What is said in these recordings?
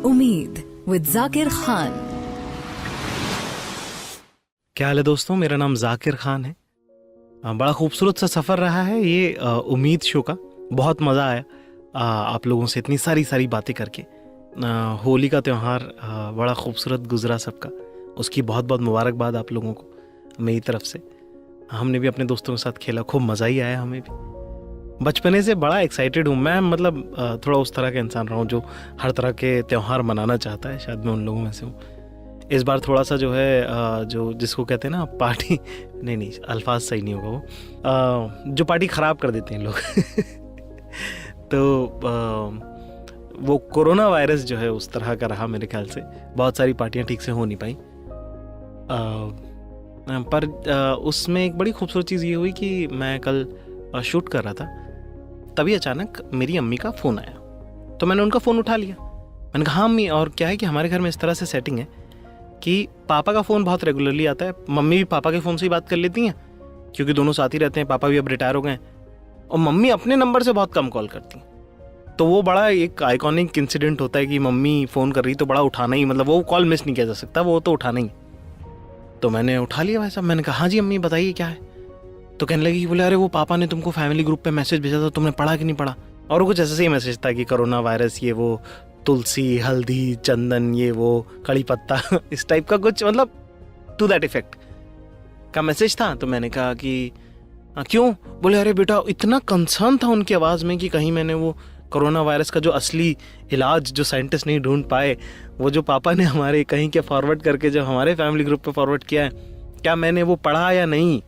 उम्मीद विद जाकिर खान। क्या हाल है दोस्तों, मेरा नाम जाकिर खान है। बड़ा खूबसूरत सा सफ़र रहा है ये उम्मीद शो का। बहुत मज़ा आया आप लोगों से इतनी सारी बातें करके। होली का त्यौहार बड़ा खूबसूरत गुजरा सबका, उसकी बहुत बहुत मुबारकबाद आप लोगों को मेरी तरफ से। हमने भी अपने दोस्तों के साथ खेला, खूब मज़ा ही आया हमें भी। बचपने से बड़ा एक्साइटेड हूँ मैं, मतलब थोड़ा उस तरह का इंसान रहा हूँ जो हर तरह के त्यौहार मनाना चाहता है। शायद मैं उन लोगों में से हूँ। इस बार थोड़ा सा जो है जो जिसको कहते हैं ना पार्टी, नहीं अल्फाज सही नहीं होगा वो, जो पार्टी ख़राब कर देते हैं लोग तो वो कोरोना वायरस जो है उस तरह का रहा मेरे ख्याल से। बहुत सारी पार्टियां ठीक से हो नहीं पाई। पर उसमें एक बड़ी खूबसूरत चीज़ ये हुई कि मैं कल शूट कर रहा था, तभी अचानक मेरी अम्मी का फ़ोन आया। तो मैंने उनका फ़ोन उठा लिया। मैंने कहा हाँ अम्मी, और क्या है कि हमारे घर में इस तरह से सेटिंग है कि पापा का फ़ोन बहुत रेगुलरली आता है, मम्मी भी पापा के फ़ोन से ही बात कर लेती हैं क्योंकि दोनों साथ ही रहते हैं। पापा भी अब रिटायर हो गए हैं और मम्मी अपने नंबर से बहुत कम कॉल करती हैं। तो वो बड़ा एक आइकॉनिक इंसिडेंट होता है कि मम्मी फ़ोन कर रही तो बड़ा उठाना ही, मतलब वो कॉल मिस नहीं किया जा सकता, वो तो उठाना ही। तो मैंने उठा लिया भाई साहब। मैंने कहा हाँ जी अम्मी बताइए क्या है। तो कहने लगी, बोले अरे वो पापा ने तुमको फैमिली ग्रुप पे मैसेज भेजा था, तुमने पढ़ा कि नहीं पढ़ा। और वो कुछ ऐसा ही मैसेज था कि कोरोना वायरस, ये वो, तुलसी हल्दी चंदन, ये वो कड़ी पत्ता इस टाइप का कुछ, मतलब टू दैट इफेक्ट का मैसेज था। तो मैंने कहा कि क्यों। बोले अरे बेटा, इतना कंसर्न था उनकी आवाज़ में कि कहीं मैंने वो कोरोना वायरस का जो असली इलाज जो साइंटिस्ट नहीं ढूंढ पाए, वो जो पापा ने हमारे कहीं के फॉरवर्ड करके जो हमारे फैमिली ग्रुप पे फॉरवर्ड किया है, क्या मैंने वो पढ़ा या नहीं।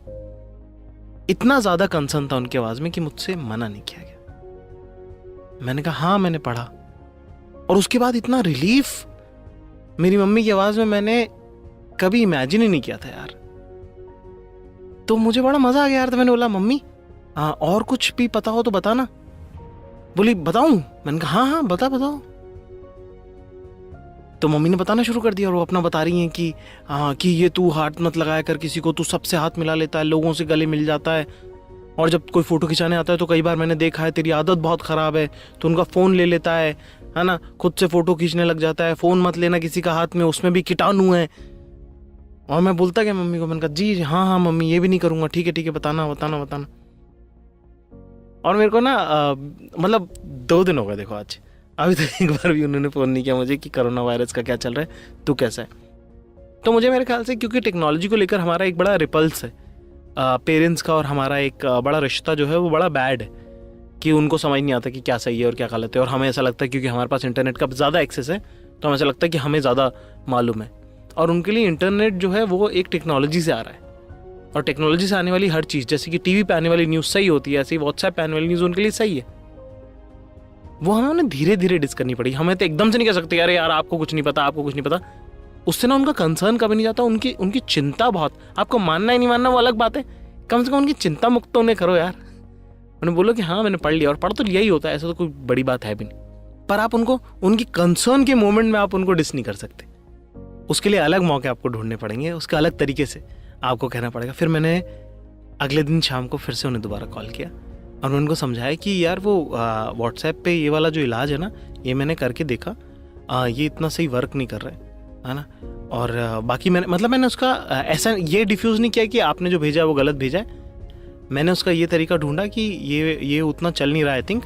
इतना ज़्यादा कंसर्न था उनकी आवाज़ में कि मुझसे मना नहीं किया गया। मैंने कहा हाँ मैंने पढ़ा। और उसके बाद इतना रिलीफ मेरी मम्मी की आवाज़ में मैंने कभी इमेजिन ही नहीं किया था यार। तो मुझे बड़ा मज़ा आ गया यार। तो मैंने बोला मम्मी और कुछ भी पता हो तो बताना। बोली बताऊं। मैंने कहा हाँ बताओ। तो मम्मी ने बताना शुरू कर दिया और वो अपना बता रही हैं कि ये तू हाथ मत लगाया कर किसी को, तू सबसे हाथ मिला लेता है, लोगों से गले मिल जाता है, और जब कोई फ़ोटो खिंचाने आता है तो कई बार मैंने देखा है तेरी आदत बहुत ख़राब है, तो उनका फ़ोन ले लेता है ना, खुद से फ़ोटो खींचने लग जाता है, फ़ोन मत लेना किसी का हाथ में, उसमें भी कीटाणु है। और मैं बोलता गया मम्मी को, मैंने कहा जी हाँ मम्मी ये भी नहीं करूँगा, ठीक है बताना। और मेरे को ना मतलब 2 दिन हो गए देखो आज, अभी तक एक बार भी उन्होंने फ़ोन नहीं किया मुझे कि कोरोना वायरस का क्या चल रहा है, तू कैसा है। तो मुझे मेरे ख्याल से क्योंकि टेक्नोलॉजी को लेकर हमारा एक बड़ा रिपल्स है पेरेंट्स का, और हमारा एक बड़ा रिश्ता जो है वो बड़ा बैड है कि उनको समझ नहीं आता कि क्या सही है और क्या गलत है। और हमें ऐसा लगता है क्योंकि हमारे पास इंटरनेट का ज़्यादा एक्सेस है तो हमें ऐसा लगता है कि हमें ज़्यादा मालूम है। और उनके लिए इंटरनेट जो है वो एक टेक्नोलॉजी से आ रहा है, और टेक्नोलॉजी से आने वाली हर चीज़, जैसे कि टीवी पे आने वाली न्यूज़ सही होती है, ऐसे ही व्हाट्सएप पे आने वाली न्यूज़ उनके लिए सही है। वो हमें उन्हें धीरे धीरे डिस्क करनी पड़ी। हमें तो एकदम से नहीं कह सकते यार आपको कुछ नहीं पता। उससे ना उनका कंसर्न कभी नहीं जाता। उनकी चिंता बहुत, आपको मानना ही नहीं मानना वो अलग बात है, कम से कम उनकी चिंता मुक्त तो उन्हें करो यार। उन्हें बोलो कि हाँ मैंने पढ़ लिया, और पढ़ तो लिया ही होता है, ऐसा तो कोई बड़ी बात है भी नहीं। पर आप उनको उनकी कंसर्न के मोमेंट में आप उनको डिस नहीं कर सकते। उसके लिए अलग मौके आपको ढूंढने पड़ेंगे, उसका अलग तरीके से आपको कहना पड़ेगा। फिर मैंने अगले दिन शाम को फिर से उन्हें दोबारा कॉल किया और मैं उनको समझाया कि यार वो व्हाट्सएप पे ये वाला जो इलाज है ना, ये मैंने करके देखा, ये इतना सही वर्क नहीं कर रहा है ना। और बाकी मैंने उसका ऐसा ये डिफ्यूज़ नहीं किया कि आपने जो भेजा है वो गलत भेजा है। मैंने उसका ये तरीका ढूंढा कि ये उतना चल नहीं रहा। आई थिंक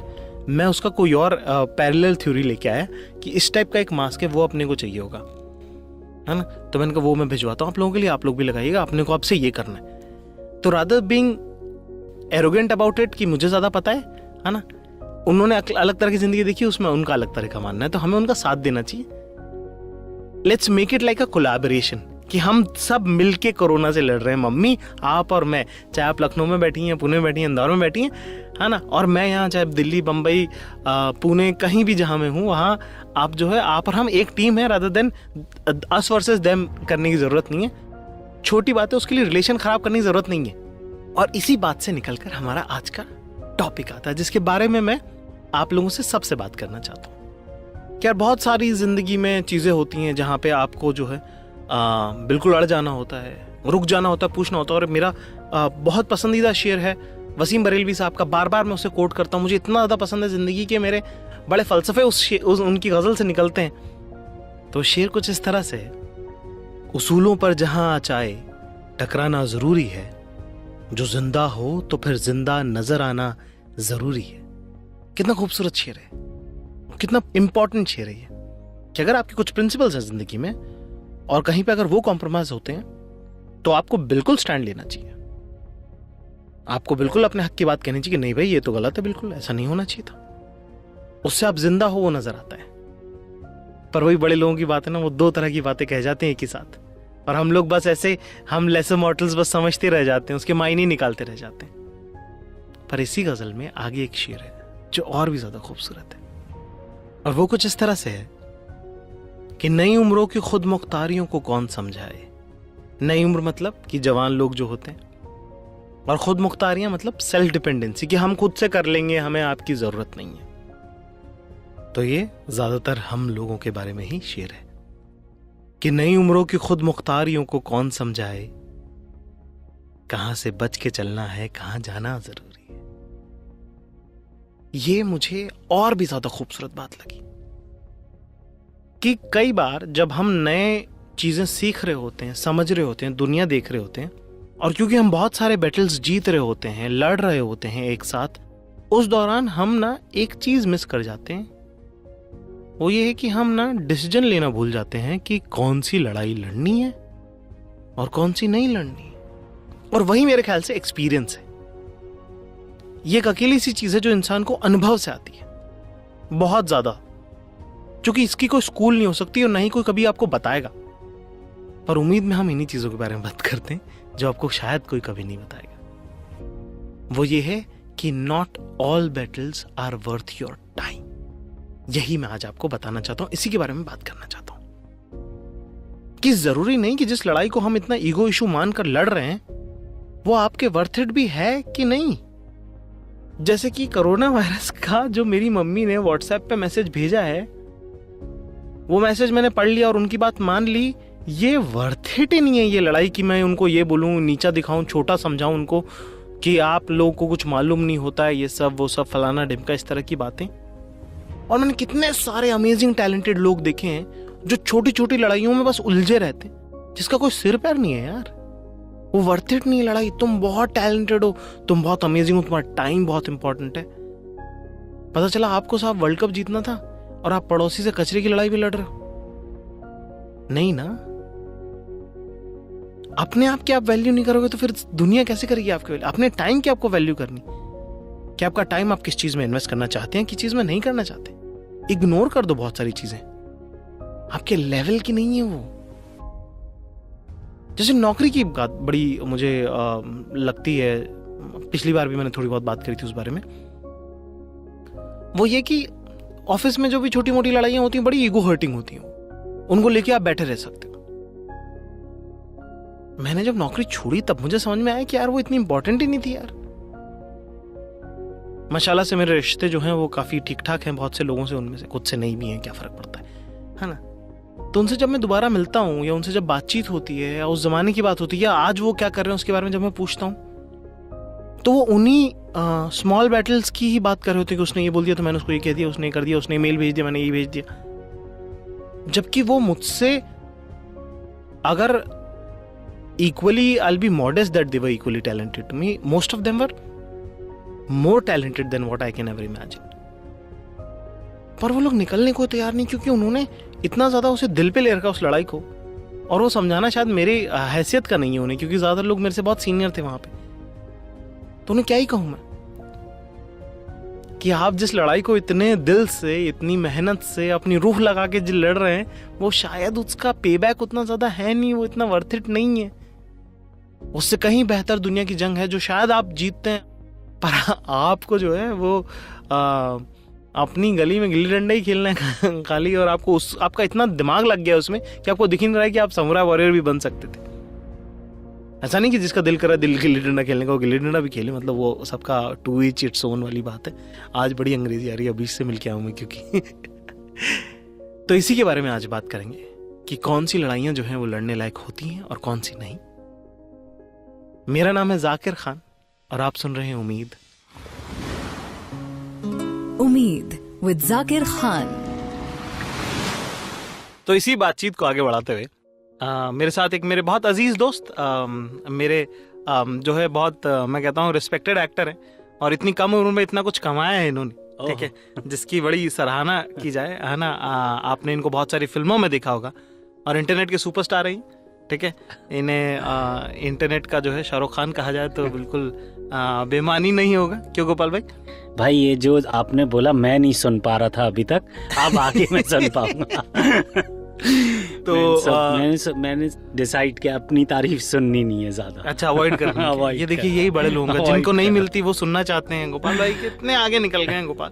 मैं उसका कोई और पैरेलल थ्योरी लेके आया कि इस टाइप का एक मास्क है, वो अपने को चाहिए होगा, है ना। तो मैंने कहा वो मैं भिजवाता हूँ आप लोगों के लिए, आप लोग भी लगाइएगा, अपने को आपसे ये करना है। तो rather being arrogant about it कि मुझे ज़्यादा पता है ना, उन्होंने अलग तरह की ज़िंदगी देखी, उसमें उनका अलग तरह का मानना है, तो हमें उनका साथ देना चाहिए। Let's make it like a collaboration कि हम सब मिलके कोरोना से लड़ रहे हैं, मम्मी आप और मैं, चाहे आप लखनऊ में बैठी हैं, पुणे में बैठी हैं, इंदौर में बैठी हैं, है ना, और मैं यहाँ चाहे दिल्ली बम्बई पुणे कहीं भी जहाँ मैं हूँ वहाँ आप जो है, आप और हम एक टीम है, rather than us versus them करने की ज़रूरत नहीं है। छोटी बात है, उसके लिए रिलेशन ख़राब करने की ज़रूरत नहीं है। और इसी बात से निकलकर हमारा आज का टॉपिक आता है, जिसके बारे में मैं आप लोगों से सबसे बात करना चाहता हूँ। क्या बहुत सारी ज़िंदगी में चीज़ें होती हैं जहाँ पे आपको जो है बिल्कुल अड़ जाना होता है, रुक जाना होता है, पूछना होता है। और मेरा बहुत पसंदीदा शेर है वसीम बरेलवी साहब का, बार बार मैं उसे कोट करता हूँ। मुझे इतना ज़्यादा पसंद है ज़िंदगी के, मेरे बड़े फ़लसफ़े उनकी गज़ल से निकलते हैं तो शेर कुछ इस तरह से है, उसूलों पर जहां आचाए टकराना जरूरी है, जो जिंदा हो तो फिर जिंदा नजर आना जरूरी है। कितना खूबसूरत शेर है, कितना इंपॉर्टेंट शेर है ये, कि अगर आपके कुछ प्रिंसिपल्स हैं जिंदगी में और कहीं पे अगर वो कॉम्प्रोमाइज होते हैं तो आपको बिल्कुल स्टैंड लेना चाहिए। आपको बिल्कुल अपने हक की बात कहनी चाहिए कि नहीं भाई ये तो गलत है, बिल्कुल ऐसा नहीं होना चाहिए था। उससे आप जिंदा हो वो नजर आता है। पर वही बड़े लोगों की बात है ना, वो दो तरह की बातें कह जाते हैं एक ही साथ, और हम लोग बस ऐसे, हम लेसर मॉर्टल्स बस समझते रह जाते हैं, उसके मायने निकालते रह जाते हैं। पर इसी गजल में आगे एक शेर है जो और भी ज्यादा खूबसूरत है, और वो कुछ इस तरह से है कि नई उम्रों की खुद मुख्तारियों को कौन समझाए। नई उम्र मतलब कि जवान लोग जो होते हैं, और खुद मुख्तारियां मतलब सेल्फ डिपेंडेंसी, कि हम खुद से कर लेंगे, हमें आपकी जरूरत नहीं है। तो ये ज्यादातर हम लोगों के बारे में ही शेर है कि नई उम्रों की खुद मुख्तारियों को कौन समझाए, कहां से बच के चलना है, कहां जाना जरूरी है। ये मुझे और भी ज्यादा खूबसूरत बात लगी कि कई बार जब हम नए चीजें सीख रहे होते हैं, समझ रहे होते हैं, दुनिया देख रहे होते हैं, और क्योंकि हम बहुत सारे बैटल्स जीत रहे होते हैं, लड़ रहे होते हैं एक साथ, उस दौरान हम ना एक चीज मिस कर जाते हैं। वो ये है कि हम ना डिसीजन लेना भूल जाते हैं कि कौन सी लड़ाई लड़नी है और कौन सी नहीं लड़नी है। और वही मेरे ख्याल से एक्सपीरियंस है। ये एक अकेली सी चीज है जो इंसान को अनुभव से आती है, बहुत ज्यादा, क्योंकि इसकी कोई स्कूल नहीं हो सकती और ना ही कोई कभी आपको बताएगा। पर उम्मीद में हम इन्हीं चीजों के बारे में बात करते हैं जो आपको शायद कोई कभी नहीं बताएगा। वो ये है कि not all battles are worth your time. यही मैं आज आपको बताना चाहता हूं, इसी के बारे में बात करना चाहता हूं कि जरूरी नहीं कि जिस लड़ाई को हम इतना ईगो इशू मानकर लड़ रहे हैं वो आपके वर्थ इट भी है कि नहीं। जैसे कि कोरोना वायरस का जो मेरी मम्मी ने व्हाट्सएप पे मैसेज भेजा है, वो मैसेज मैंने पढ़ लिया और उनकी बात मान ली। ये वर्थ इट ही नहीं है ये लड़ाई कि मैं उनको ये बोलूं, नीचा दिखाऊं, छोटा समझाऊं उनको कि आप लोगों को कुछ मालूम नहीं होता है, ये सब वो सब फलाना ढिमका, इस तरह की बातें। और मैंने कितने सारे अमेजिंग टैलेंटेड लोग देखे हैं जो छोटी छोटी लड़ाइयों में बस उलझे रहते हैं, जिसका कोई सिर पैर नहीं है यार। वो वर्थ इट नहीं है लड़ाई। तुम बहुत टैलेंटेड हो, तुम बहुत अमेजिंग हो, तुम्हारा टाइम बहुत इंपॉर्टेंट है। पता चला आपको साहब वर्ल्ड कप जीतना था और आप पड़ोसी से कचरे की लड़ाई भी लड़ रहे हो। नहीं ना, अपने आप की आप वैल्यू नहीं करोगे तो फिर दुनिया कैसे करेगी आपकी वैल्यू। अपने टाइम की आपको वैल्यू करनी, कि आपका टाइम आप किस चीज में इन्वेस्ट करना चाहते हैं, किस चीज में नहीं करना चाहते। इग्नोर कर दो बहुत सारी चीजें, आपके लेवल की नहीं है वो। जैसे नौकरी की बात बड़ी मुझे लगती है, पिछली बार भी मैंने थोड़ी बहुत बात करी थी उस बारे में। वो ये कि ऑफिस में जो भी छोटी मोटी लड़ाइयां होती हैं बड़ी ईगो हर्टिंग होती हैं, उनको लेके आप बैठे रह सकते हो। मैंने जब नौकरी छोड़ी तब मुझे समझ में आया कि यार वो इतनी इंपॉर्टेंट ही नहीं थी यार। माशाल्लाह से मेरे रिश्ते जो हैं वो काफी ठीक ठाक हैं बहुत से लोगों से, उनमें से खुद से नहीं भी हैं, क्या फर्क पड़ता है ना। तो उनसे जब मैं दोबारा मिलता हूँ या उनसे जब बातचीत होती है या उस जमाने की बात होती है या आज वो क्या कर रहे हैं उसके बारे में जब मैं पूछता हूँ, तो वो उन्हीं स्मॉल बैटल्स की ही बात कर रहे होते हैं कि उसने ये बोल दिया तो मैंने उसको ये कह दिया, उसने कर दिया, उसने ईमेल भेज दिया, मैंने ये भेज दिया। जबकि वो मुझसे अगर equally, I'll be modest that they were equally talented to me. Most of them were more talented than what I can ever imagine. पर वो लोग निकलने को तैयार नहीं, क्योंकि उन्होंने इतना ज्यादा उसे दिल पे ले रखा उस लड़ाई को। और वो समझाना शायद मेरी हैसियत का नहीं है उन्हें, क्योंकि ज्यादातर लोग मेरे से बहुत सीनियर थे वहां पे। तो उन्हें क्या ही कहूं मैं कि आप जिस लड़ाई को इतने दिल से, इतनी मेहनत से, अपनी रूह लगा के जो लड़ रहे हैं, वो शायद उसका पेबैक उतना ज्यादा है नहीं, वो इतना वर्थ इट नहीं है। उससे कहीं बेहतर दुनिया की जंग है जो शायद आप जीतते हैं, पर आपको जो है वो अपनी गली में गिल्ली डंडा ही खेलना है खाली, और आपको आपका इतना दिमाग लग गया उसमें कि आपको दिख नहीं रहा है कि आप समुराई वॉरियर भी बन सकते थे। ऐसा नहीं कि जिसका दिल करा दिल गिल्ली डंडा खेलने का वो गिल्ली डंडा भी खेले, मतलब वो सबका टू ईच इट्स ओन वाली बात है। आज बड़ी अंग्रेजी आ रही है, अभी से मिल के आऊं मैं क्योंकि तो इसी के बारे में आज बात करेंगे कि कौन सी लड़ाइयां जो हैं वो लड़ने लायक होती हैं और कौन सी नहीं। मेरा नाम है जाकिर खान और आप सुन रहे हैं उम्मीद। उम्मीद विद जाकिर खान। तो इसी बातचीत को आगे बढ़ाते हुए मेरे साथ एक मेरे बहुत अजीज दोस्त मेरे जो है बहुत मैं कहता हूँ रिस्पेक्टेड एक्टर है और इतनी कम उम्र में इतना कुछ कमाया है इन्होंने, ठीक है, जिसकी बड़ी सराहना की जाए, है ना। आपने इनको बहुत सारी फिल्मों में देखा होगा और इंटरनेट के सुपरस्टार हैं, ठीक है। इन्हें इंटरनेट का जो है शाहरुख खान कहा जाए तो बिल्कुल बेमानी नहीं होगा। क्यों गोपाल भाई? भाई ये जो आपने बोला मैं नहीं सुन पा रहा था अभी तक, अब आगे मैं सुन पाऊंगा। तो मैंने डिसाइड किया अपनी तारीफ सुननी नहीं है ज्यादा। अच्छा, अवॉइड करना। ये देखिए यही बड़े लोगों का, जिनको नहीं मिलती वो सुनना चाहते हैं। गोपाल भाई कितने आगे निकल गए हैं गोपाल।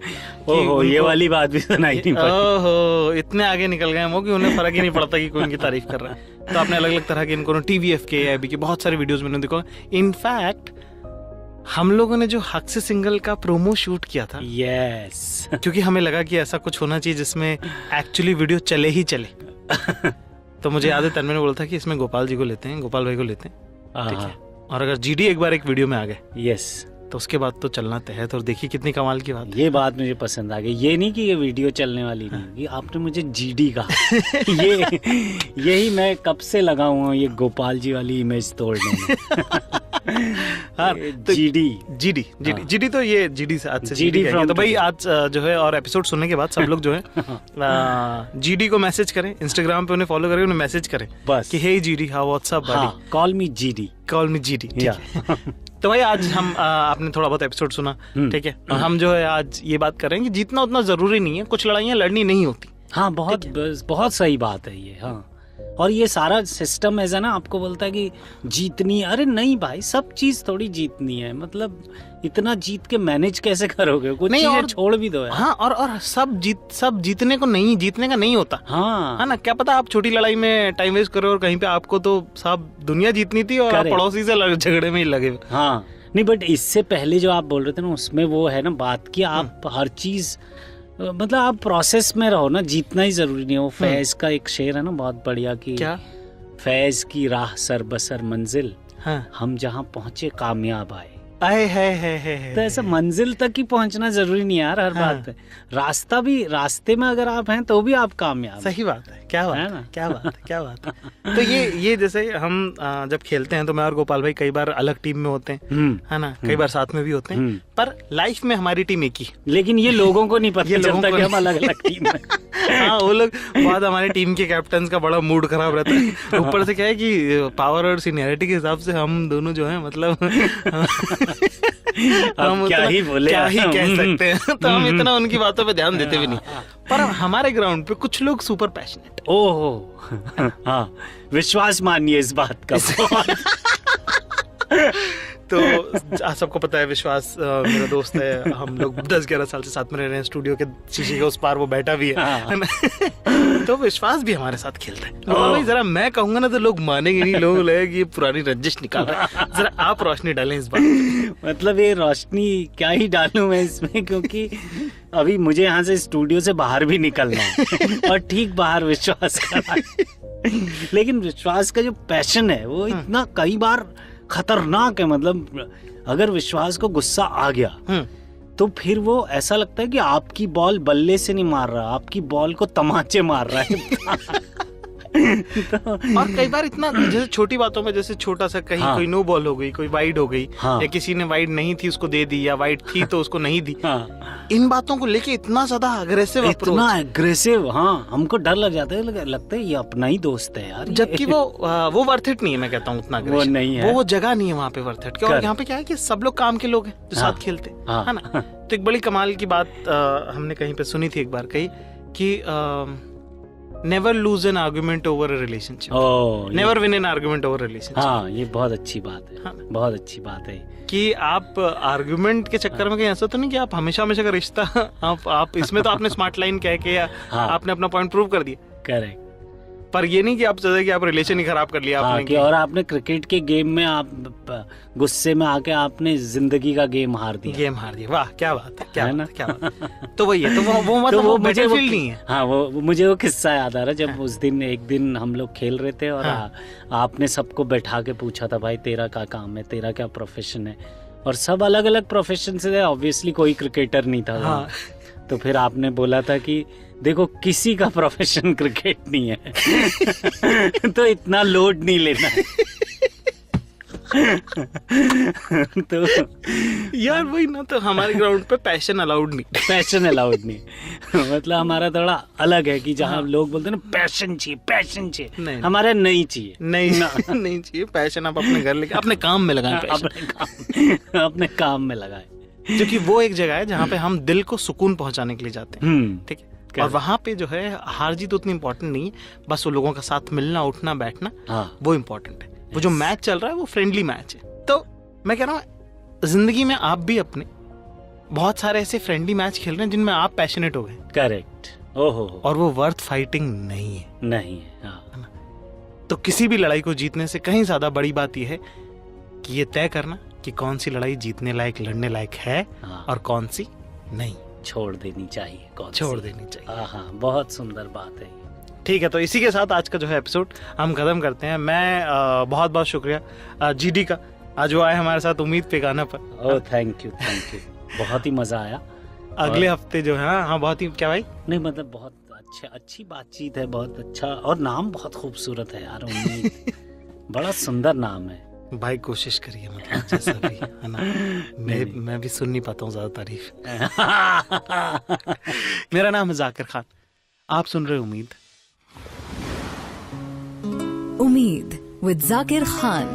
ओहो, ये वाली बात भी सुनाई नहीं पड़ी। ओहो, इतने आगे निकल गए वो कि उन्हें फर्क ही नहीं पड़ता कि कोई उनकी तारीफ कर रहा है। तो आपने अलग अलग तरह के इनको TVF के AIB के बहुत सारे वीडियोस मैंने देखा। इनफैक्ट हम लोगों ने जो हक से सिंगल का प्रोमो शूट किया था, यस, क्योंकि हमें लगा कि ऐसा कुछ होना चाहिए जिसमें एक्चुअली वीडियो चले ही चले। तो मुझे याद है तन्मय ने बोला था कि इसमें गोपाल जी को लेते हैं, गोपाल भाई को लेते हैं, ठीक है। और अगर GD एक बार एक वीडियो में आ गए, यस, तो उसके बाद तो चलना तय है। तो देखिए कितनी कमाल की बात। ये बात मुझे पसंद आ गई। ये नहीं कि ये वीडियो चलने वाली नहीं होगी, आपने मुझे GD कहा। यही मैं कब से लगा हुआ हूँ ये गोपाल जी वाली इमेज तोड़ने में। हाँ, तो GD तो ये GD से आज से GD कहेंगे। तो भाई आज जो है और एपिसोड सुनने के बाद सब लोग जो है GD को मैसेज करें, इंस्टाग्राम पे उन्हें फॉलो करें, उन्हें मैसेज करें बस कि hey GD, how what's up buddy, call me GD। तो भाई आज हम आपने थोड़ा बहुत एपिसोड सुना, ठीक है, और हम जो है आज ये बात कर रहे हैं कि जीतना उतना जरूरी नहीं है, कुछ लड़ाइयाँ लड़नी नहीं होती। हाँ, बहुत सही बात है ये। हाँ, और ये सारा सिस्टम ऐसा ना आपको बोलता है कि जीतनी, अरे नहीं भाई, सब चीज थोड़ी जीतनी है। मतलब इतना जीत के मैनेज कैसे करोगे? कुछ नहीं, और छोड़ भी दो यार। हाँ, और सब जीतने को नहीं, जीतने का नहीं होता। हाँ, है ना, क्या पता आप छोटी लड़ाई में टाइम वेस्ट करो और कहीं पे आपको तो सब दुनिया जीतनी थी और आप पड़ोसी से झगड़े में ही लगे। हाँ, नहीं, बट इससे पहले जो आप बोल रहे थे ना, उसमें वो है ना बात की आप हर चीज मतलब आप प्रोसेस में रहो ना, जीतना ही जरूरी नहीं है। वो फैज का एक शेर है ना बहुत बढ़िया कि क्या? फैज की राह सर बसर मंजिल, हाँ, हम जहाँ पहुँचे कामयाब आए। है। तो ऐसा मंजिल तक ही पहुंचना जरूरी नहीं यार, हर बात पे रास्ता भी, रास्ते में अगर आप हैं तो भी आप कामयाब। सही बात है। क्या बात है ना, क्या बात है। तो ये जैसे हम जब खेलते हैं तो मैं और गोपाल भाई कई बार अलग टीम में होते हैं, है ना, कई बार साथ में भी होते हैं, पर लाइफ में हमारी टीम एक ही। लेकिन ये लोगों को नहीं पता चलता कि हम अलग अलग टीम में। हाँ, वो लोग बाद हमारी टीम के कैप्टन का बड़ा मूड खराब रहता है। ऊपर से क्या है कि पावर और सीनियरिटी के हिसाब से हम दोनों जो है मतलब हम क्या ही बोले, क्या ही कह सकते हैं। तो हम इतना उनकी बातों पे ध्यान देते भी नहीं। पर हमारे ग्राउंड पे कुछ लोग सुपर पैशनेट। ओहो, हाँ, विश्वास मानिए इस बात का। तो सबको पता है विश्वास मेरा दोस्त है, हम लोग 10-11 साल से साथ में रह रहे हैं, स्टूडियो के शीशे के उस पार वो बैठा भी है। तो विश्वास भी हमारे साथ खेलता है। और भाई जरा मैं कहूंगा ना तो लोग मानेंगे नहीं, लोग लगेगा ये पुरानी रंजिश निकाल रहा है। जरा आप रोशनी डालें इस बात। मतलब ये रोशनी क्या ही डालूं मैं इसमें, क्योंकि अभी मुझे यहाँ से स्टूडियो से बाहर भी निकलना है और ठीक बाहर विश्वास का। लेकिन विश्वास का जो पैशन है वो इतना कई बार खतरनाक है। मतलब अगर विश्वास को गुस्सा आ गया तो फिर वो ऐसा लगता है कि आपकी बॉल बल्ले से नहीं मार रहा, आपकी बॉल को तमाचे मार रहा है। और कई बार इतना जैसे छोटी बातों में, जैसे छोटा सा कहीं कोई नो बॉल हो गई, कोई वाइड हो गई, या किसी ने वाइड नहीं थी उसको दे दी, या वाइड थी तो उसको नहीं दी। इन बातों को लेके इतना ज्यादा अग्रेसिव, हाँ, हमको डर लग जाता है, लगता है ये अपना ही दोस्त है यार। जबकि वो वर्थ इट नहीं है। मैं कहता हूँ उतना वो नहीं है, वो जगह नहीं है वहाँ पे वर्थ इट। क्यों? यहाँ पे क्या है कि सब लोग काम के लोग हैं जो साथ खेलते हैं, है ना। तो एक बड़ी कमाल की बात हमने कहीं पे सुनी थी एक बार, कही कि never lose an argument over a relationship. Never win an argument over a relationship. हाँ, ये बहुत अच्छी बात है। हाँ, बहुत अच्छी बात है कि आप आर्गुमेंट के चक्कर में कहीं ऐसा तो नहीं कि आप हमेशा का रिश्ता आप इसमें तो आपने स्मार्ट लाइन कह के या आपने अपना पॉइंट प्रूव कर दिया, करेक्ट, पर ये नहीं कि आप चाहते कि आप रिलेशन ही खराब कर लिया आपने। कि और आपने क्रिकेट के गेम में आप गुस्से में आके आपने जिंदगी का गेम हार दिया। वाह, क्या बात है, क्या बात। तो वही है, तो वो मतलब वो बैटलफील्ड नहीं है। हाँ, वो मुझे वो किस्सा याद आ रहा है जब उस दिन एक दिन हम लोग खेल रहे थे और आपने सबको बैठा के पूछा था, भाई तेरा क्या काम है, तेरा क्या प्रोफेशन है, और सब अलग अलग प्रोफेशन से थे, ऑब्वियसली कोई क्रिकेटर नहीं था। तो फिर आपने बोला था कि देखो किसी का प्रोफेशन क्रिकेट नहीं है तो इतना लोड नहीं लेना है। तो यार वही ना, तो हमारे ग्राउंड पे पैशन अलाउड नहीं। पैशन अलाउड नहीं मतलब हमारा थोड़ा अलग है कि जहाँ लोग बोलते हैं ना पैशन चाहिए, पैशन चाहिए, नहीं। हमारे नहीं चाहिए। नहीं नहीं चाहिए पैशन। आप अपने घर लेके अपने काम में लगाएं पैशन। अपने काम में लगाए, क्योंकि वो एक जगह है जहाँ पे हम दिल को सुकून पहुंचाने के लिए जाते हैं, ठीक है। और वहाँ पे जो है हार जीत उतनी इम्पोर्टेंट नहीं है, बस वो लोगों का साथ मिलना, उठना, बैठना, वो इम्पोर्टेंट है। वो जो मैच चल रहा है वो फ्रेंडली मैच है। तो मैं कह रहा हूँ जिंदगी में आप भी अपने बहुत सारे ऐसे फ्रेंडली मैच खेल रहे हैं जिनमें आप पैशनेट हो गए। करेक्ट। ओहो। और वो वर्थ फाइटिंग नहीं है। नहीं है, हाँ। तो किसी भी लड़ाई को जीतने से कहीं ज्यादा बड़ी बात यह है कि ये तय करना कि कौन सी लड़ाई जीतने लायक, लड़ने लायक है, और कौन सी नहीं। छोड़ देनी चाहिए, छोड़ देनी चाहिए। हाँ, बहुत सुंदर बात है। ठीक है, तो इसी के साथ आज का जो है एपिसोड हम खत्म करते हैं। मैं बहुत बहुत शुक्रिया जीडी का, आज वो आए हमारे साथ उम्मीद पे गाना पर। ओह थैंक यू, बहुत ही मजा आया। अगले हफ्ते जो है, हाँ बहुत ही, क्या भाई? नहीं मतलब बहुत अच्छी बातचीत है, बहुत अच्छा, और नाम बहुत खूबसूरत है यार, उम्मीद। बड़ा सुंदर नाम है भाई। कोशिश करिए, मतलब जैसा भी है ना। मैं भी सुन नहीं पाता हूँ ज्यादा तारीफ। मेरा नाम है जाकिर खान, आप सुन रहे उम्मीद। उम्मीद विद जाकिर खान।